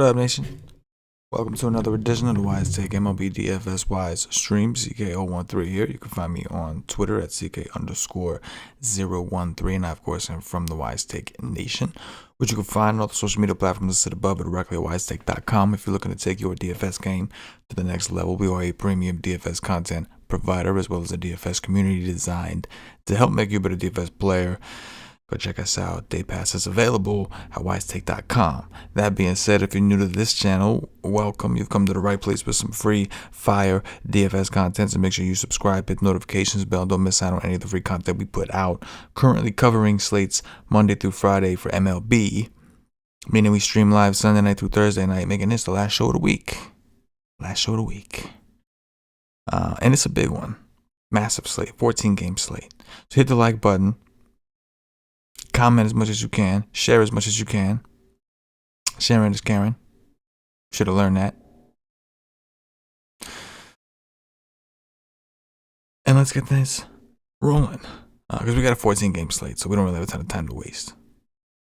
What up, nation? Welcome to another edition of the WiseTake MLB DFS Wise stream. CK013 here. You can find me on Twitter at CK_013. And I, of course, am from the WiseTake Nation, which you can find on all the social media platforms listed above or directly at WiseTake.com. If you're looking to take your DFS game to the next level, we are a premium DFS content provider as well as a DFS community designed to help make you a better DFS player. Go check us out. Day Pass is available at WiseTake.com. That being said, if you're new to this channel, welcome. You've come to the right place with some free fire DFS content. So make sure you subscribe, hit the notifications bell. Don't miss out on any of the free content we put out. Currently covering slates Monday through Friday for MLB, meaning we stream live Sunday night through Thursday night, making this the last show of the week. And it's a big one. Massive slate, 14-game slate. So hit the like button. Comment as much as you can. Share as much as you can. Sharing is caring. Should have learned that. And let's get this rolling. Because we got a 14-game slate, so we don't really have a ton of time to waste.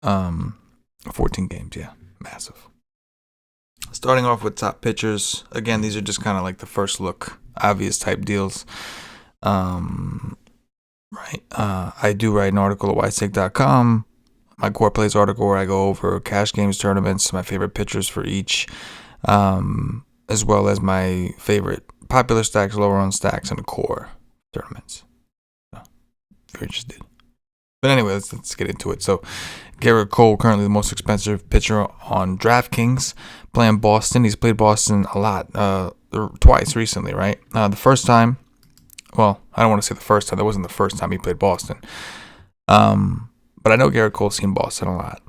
14 games, yeah. Massive. Starting off with top pitchers. Again, these are just kind of like the first look, obvious type deals. Right. I do write an article at WiseTake.com, my core plays article where I go over cash games tournaments, my favorite pitchers for each, as well as my favorite popular stacks, lower on stacks, and core tournaments. So, if you're interested. But anyway, let's get into it. So, Gerrit Cole, currently the most expensive pitcher on DraftKings, playing Boston. He's played Boston a lot, twice recently, right? The first time. Well, I don't want to say the first time. That wasn't the first time he played Boston. But I know Gerrit Cole's seen Boston a lot.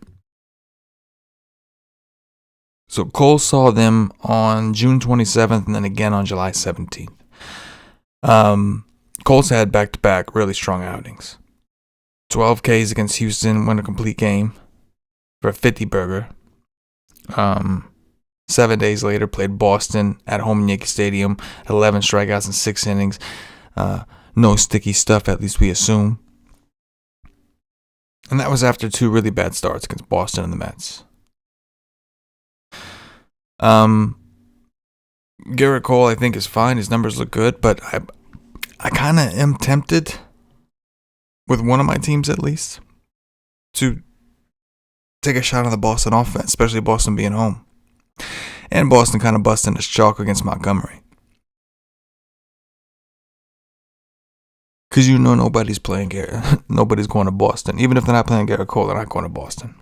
So Cole saw them on June 27th and then again on July 17th. Cole's had back-to-back really strong outings. 12 Ks against Houston, won a complete game for a 50-burger. 7 days later, played Boston at home in Yankee Stadium, 11 strikeouts in 6 innings. No sticky stuff, at least we assume. And that was after 2 really bad starts against Boston and the Mets. Gerrit Cole, I think, is fine. His numbers look good, but I kind of am tempted, with one of my teams at least, to take a shot on the Boston offense, especially Boston being home. And Boston kind of busting his chalk against Montgomery. Because you know nobody's playing Gerrit. Nobody's going to Boston. Even if they're not playing Gerrit Cole, they're not going to Boston.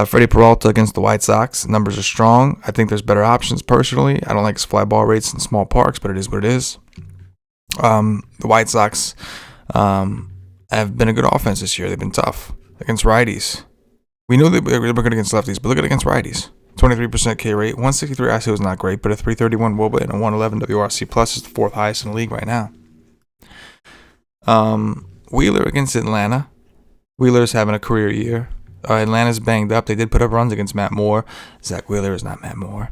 Freddie Peralta against the White Sox. Numbers are strong. I think there's better options personally. I don't like his fly ball rates in small parks, but it is what it is. The White Sox have been a good offense this year. They've been tough against righties. We know they're good against lefties, but look at against righties. 23% K rate. 163 ISO is not great, but a 331 WOBA and a 111 WRC plus is the 4th highest in the league right now. Wheeler against Atlanta. Wheeler's having a career year. Atlanta's banged up. They did put up runs against Matt Moore. Zach Wheeler is not Matt Moore.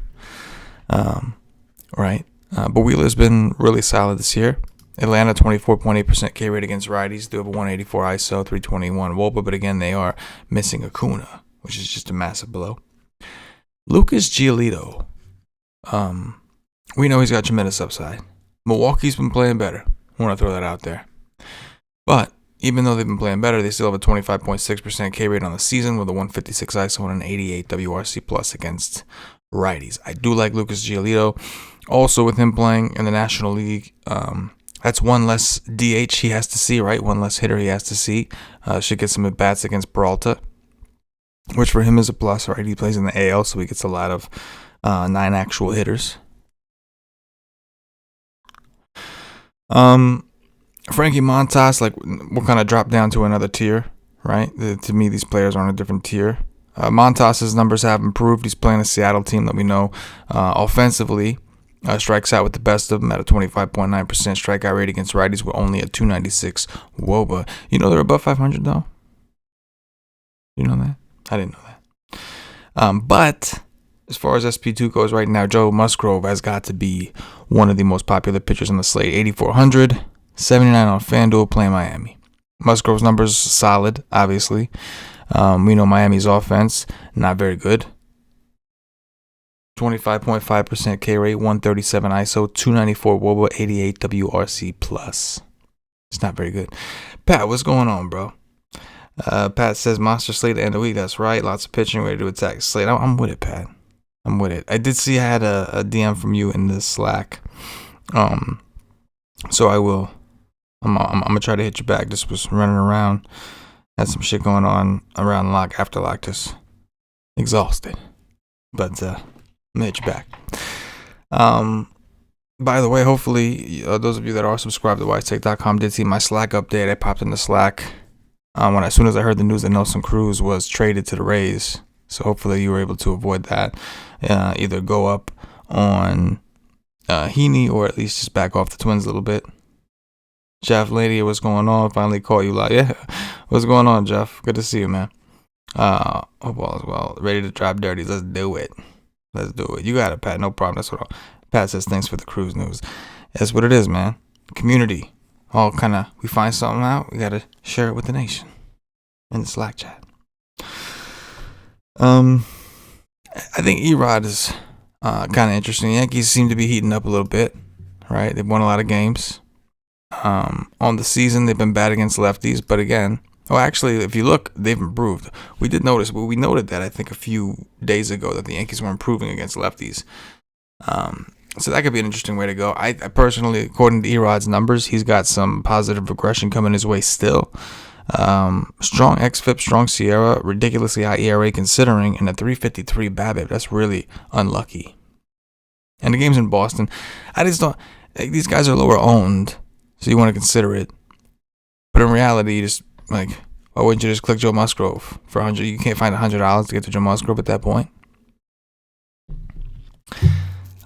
Right. But Wheeler's been really solid this year. Atlanta, 24.8% K rate against righties. They have a 184 ISO, 321 WOBA, but again, they are missing Acuna, which is just a massive blow. Lucas Giolito. We know he's got tremendous upside. Milwaukee's been playing better. I want to throw that out there. But even though they've been playing better, they still have a 25.6% K rate on the season with a 156 ISO and an 88 WRC plus against righties. I do like Lucas Giolito. Also, with him playing in the National League, that's one less DH he has to see, right? One less hitter he has to see. Should get some at-bats against Peralta, which for him is a plus, right? He plays in the AL, so he gets a lot of 9 actual hitters. Frankie Montas, we'll kind of drop down to another tier, right? To me, these players are on a different tier. Montas's numbers have improved. He's playing a Seattle team that we know offensively strikes out with the best of them at a 25.9% strikeout rate against righties with only a 296 WOBA. You know they're above 500 though? You know that? I didn't know that. But as far as SP2 goes right now, Joe Musgrove has got to be one of the most popular pitchers on the slate. 8,400, 79 on FanDuel, playing Miami. Musgrove's numbers solid, obviously. We know Miami's offense, not very good. 25.5% K rate, 137 ISO, 294 WOBA, 88 WRC plus. It's not very good. Pat, what's going on, bro? Pat says monster slate at the end of the week. That's right. Lots of pitching ready to attack slate. I'm with it, Pat. I'm with it. I did see I had a DM from you in the Slack. So I will. I'm gonna try to hit you back. Just was running around. Had some shit going on around lock after lock. Just exhausted. But I'm gonna hit you back. By the way, hopefully those of you that are subscribed to WiseTake.com did see my Slack update. I popped in the Slack as soon as I heard the news that Nelson Cruz was traded to the Rays. So hopefully you were able to avoid that. Either go up on Heaney or at least just back off the Twins a little bit. Jeff Lady, what's going on? Finally caught you live. Yeah, what's going on, Jeff? Good to see you, man. Hope all is well. Ready to drop dirty. Let's do it. Let's do it. You got it, Pat. No problem. That's what Pat says. Thanks for the Cruz news. That's what it is, man. Community. All kind of, we find something out, we got to share it with the nation in the Slack chat. I think Erod is kind of interesting. Yankees seem to be heating up a little bit, right? They've won a lot of games. On the season, they've been bad against lefties, but again, actually, if you look, they've improved. We did notice, but we noted that I think a few days ago that the Yankees were improving against lefties. So that could be an interesting way to go. I personally, according to Erod's numbers, he's got some positive regression coming his way still. Strong xFIP, strong Sierra, ridiculously high ERA considering, and a 3.53 BABIP. That's really unlucky. And the game's in Boston. I just don't. These guys are lower owned, so you want to consider it. But in reality, you just why wouldn't you just click Joe Musgrove for $100? You can't find $100 to get to Joe Musgrove at that point.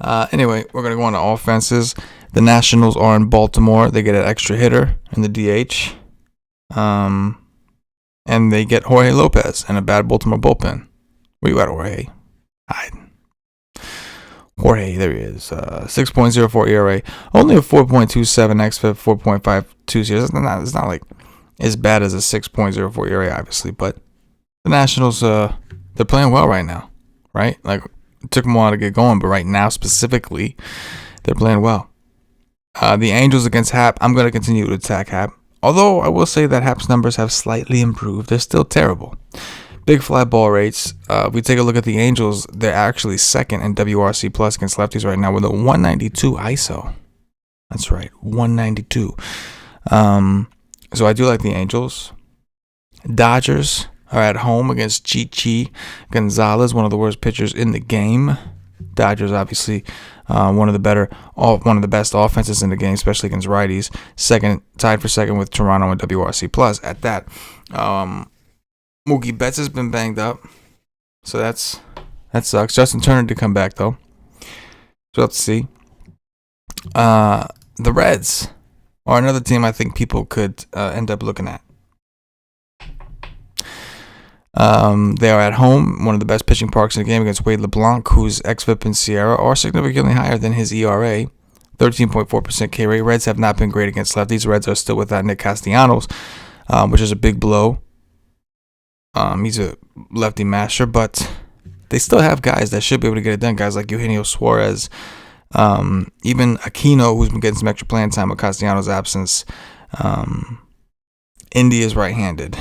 Anyway, we're going to go on to offenses. The Nationals are in Baltimore. They get an extra hitter in the DH. And they get Jorge Lopez and a bad Baltimore bullpen. Where you at, Jorge? Jorge, there he is. 6.04 ERA. Only a 4.27 xFIP, 4.52 series. It's not like as bad as a 6.04 ERA, obviously. But the Nationals, they're playing well right now, right? It took them a while to get going, but right now specifically, they're playing well. The Angels against Hap, I'm going to continue to attack Hap. Although I will say that Hap's numbers have slightly improved. They're still terrible. Big fly ball rates. If we take a look at the Angels, they're actually second in WRC plus against lefties right now with a 192 ISO. That's right, 192. So I do like the Angels. Dodgers are at home against Chichi Gonzalez, one of the worst pitchers in the game. Dodgers, obviously, one of the best offenses in the game, especially against righties. Tied for second with Toronto and WRC plus. At that, Mookie Betts has been banged up, so that sucks. Justin Turner did come back though, so we'll have to see. The Reds are another team I think people could end up looking at. They are at home, one of the best pitching parks in the game against Wade LeBlanc, whose xFIP and Sierra are significantly higher than his ERA, 13.4% K rate. Reds have not been great against lefties. Reds are still without Nick Castellanos, which is a big blow. He's a lefty master, but they still have guys that should be able to get it done. Guys like Eugenio Suarez, even Aquino, who's been getting some extra playing time with Castellanos' absence. Indy is right-handed.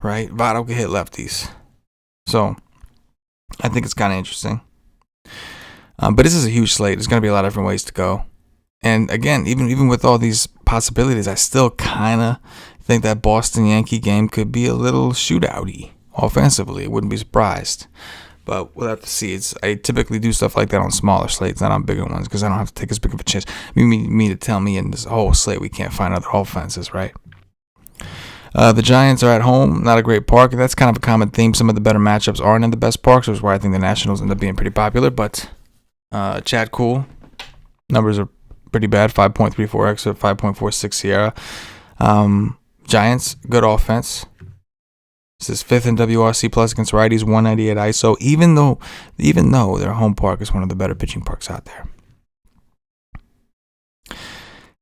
Right? Votto can hit lefties. So, I think it's kind of interesting. But this is a huge slate. There's going to be a lot of different ways to go. And again, even with all these possibilities, I still kind of think that Boston Yankee game could be a little shootout-y offensively. I wouldn't be surprised. But we'll have to see. I typically do stuff like that on smaller slates, not on bigger ones, because I don't have to take as big of a chance. Me to tell me in this whole slate we can't find other offenses, right? The Giants are at home, not a great park. That's kind of a common theme. Some of the better matchups aren't in the best parks, which is why I think the Nationals end up being pretty popular. But Chad Cool, numbers are pretty bad. 5.34 xFIP, 5.46 Sierra. Giants, good offense. This is fifth in WRC plus against righties, 198 ISO. Even though their home park is one of the better pitching parks out there.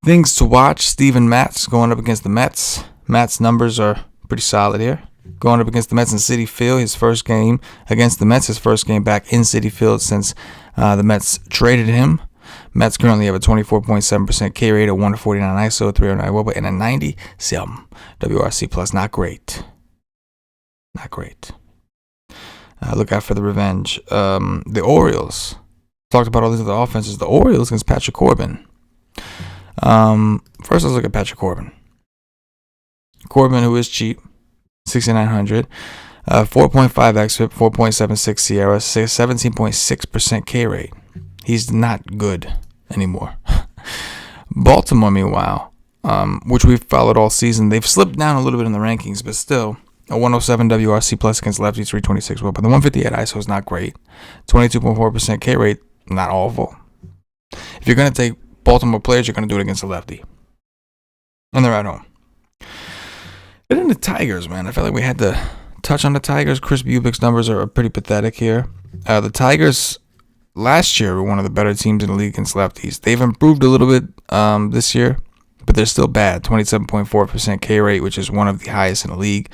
Things to watch: Steven Matz going up against the Mets. Matt's numbers are pretty solid here. Going up against the Mets in Citi Field, his first game against the Mets, his first game back in Citi Field since The Mets traded him. Mets currently have a 24.7% K rate, a 1-49 ISO, 309 WOBA, and a 90 CM WRC plus. Not great. Not great. Look out for the revenge. The Orioles. Talked about all these other offenses. The Orioles against Patrick Corbin. First, let's look at Patrick Corbin. Corbin, who is cheap, 6,900. 4.5 xFIP, 4.76 Sierra, 17.6% K rate. He's not good anymore. Baltimore, meanwhile, which we've followed all season, they've slipped down a little bit in the rankings, but still, a 107 WRC plus against lefties, 326 WHIP. But the 158 ISO is not great. 22.4% K rate, not awful. If you're going to take Baltimore players, you're going to do it against a lefty. And they're at home. But then the Tigers, man, I felt like we had to touch on the Tigers. Chris Bubik's numbers are pretty pathetic here. The Tigers last year were one of the better teams in the league against lefties. They've improved a little bit this year, but they're still bad. 27.4% K rate, which is one of the highest in the league.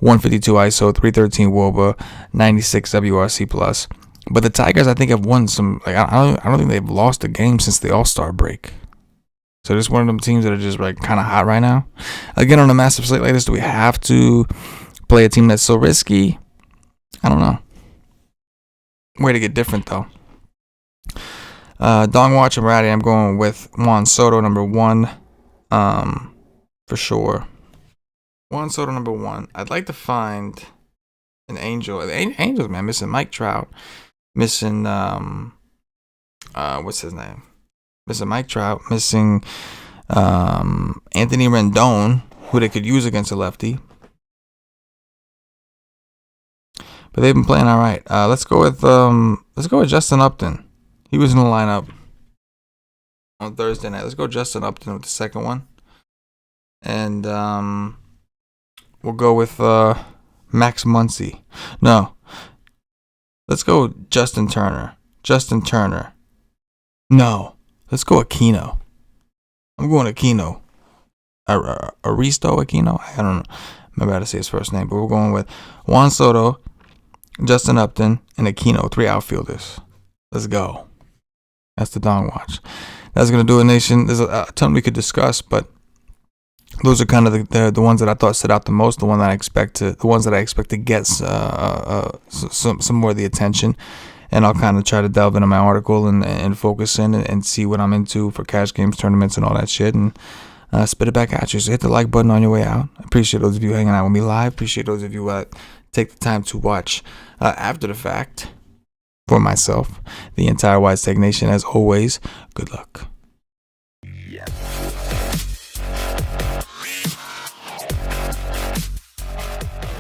152 ISO, 313 WOBA, 96 WRC plus. But the Tigers, I think, have won some. Like I don't think they've lost a game since the All-Star break. So just one of them teams that are just like kind of hot right now. Again, on a massive slate like this, do we have to play a team that's so risky? I don't know. Way to get different though. Dong Watch and Ratty, I'm going with Juan Soto, number 1. For sure. Juan Soto, number 1. I'd like to find an Angel. The Angels, man, missing Mike Trout. Missing, what's his name? Missing Mike Trout. Missing Anthony Rendon, who they could use against a lefty. But they've been playing all right. Let's go with Justin Upton. He was in the lineup on Thursday night. Let's go Justin Upton with the second one. And we'll go with Max Muncy. No. Let's go Justin Turner. No. Let's go Aquino. I'm going Aquino. Aristo Aquino? I don't know. I'm about to say his first name. But we're going with Juan Soto, Justin Upton, and Aquino. 3 outfielders. Let's go. That's the Dong Watch. That's going to do it, Nation. There's a ton we could discuss, but those are kind of the ones that I thought stood out the most. The ones that I expect to get some more of the attention. And I'll kind of try to delve into my article and focus in and see what I'm into for cash games, tournaments, and all that shit. And spit it back at you. So hit the like button on your way out. I appreciate those of you hanging out with me live. Appreciate those of you take the time to watch after the fact. For myself, the entire WiseTake Nation, as always, good luck. Yeah.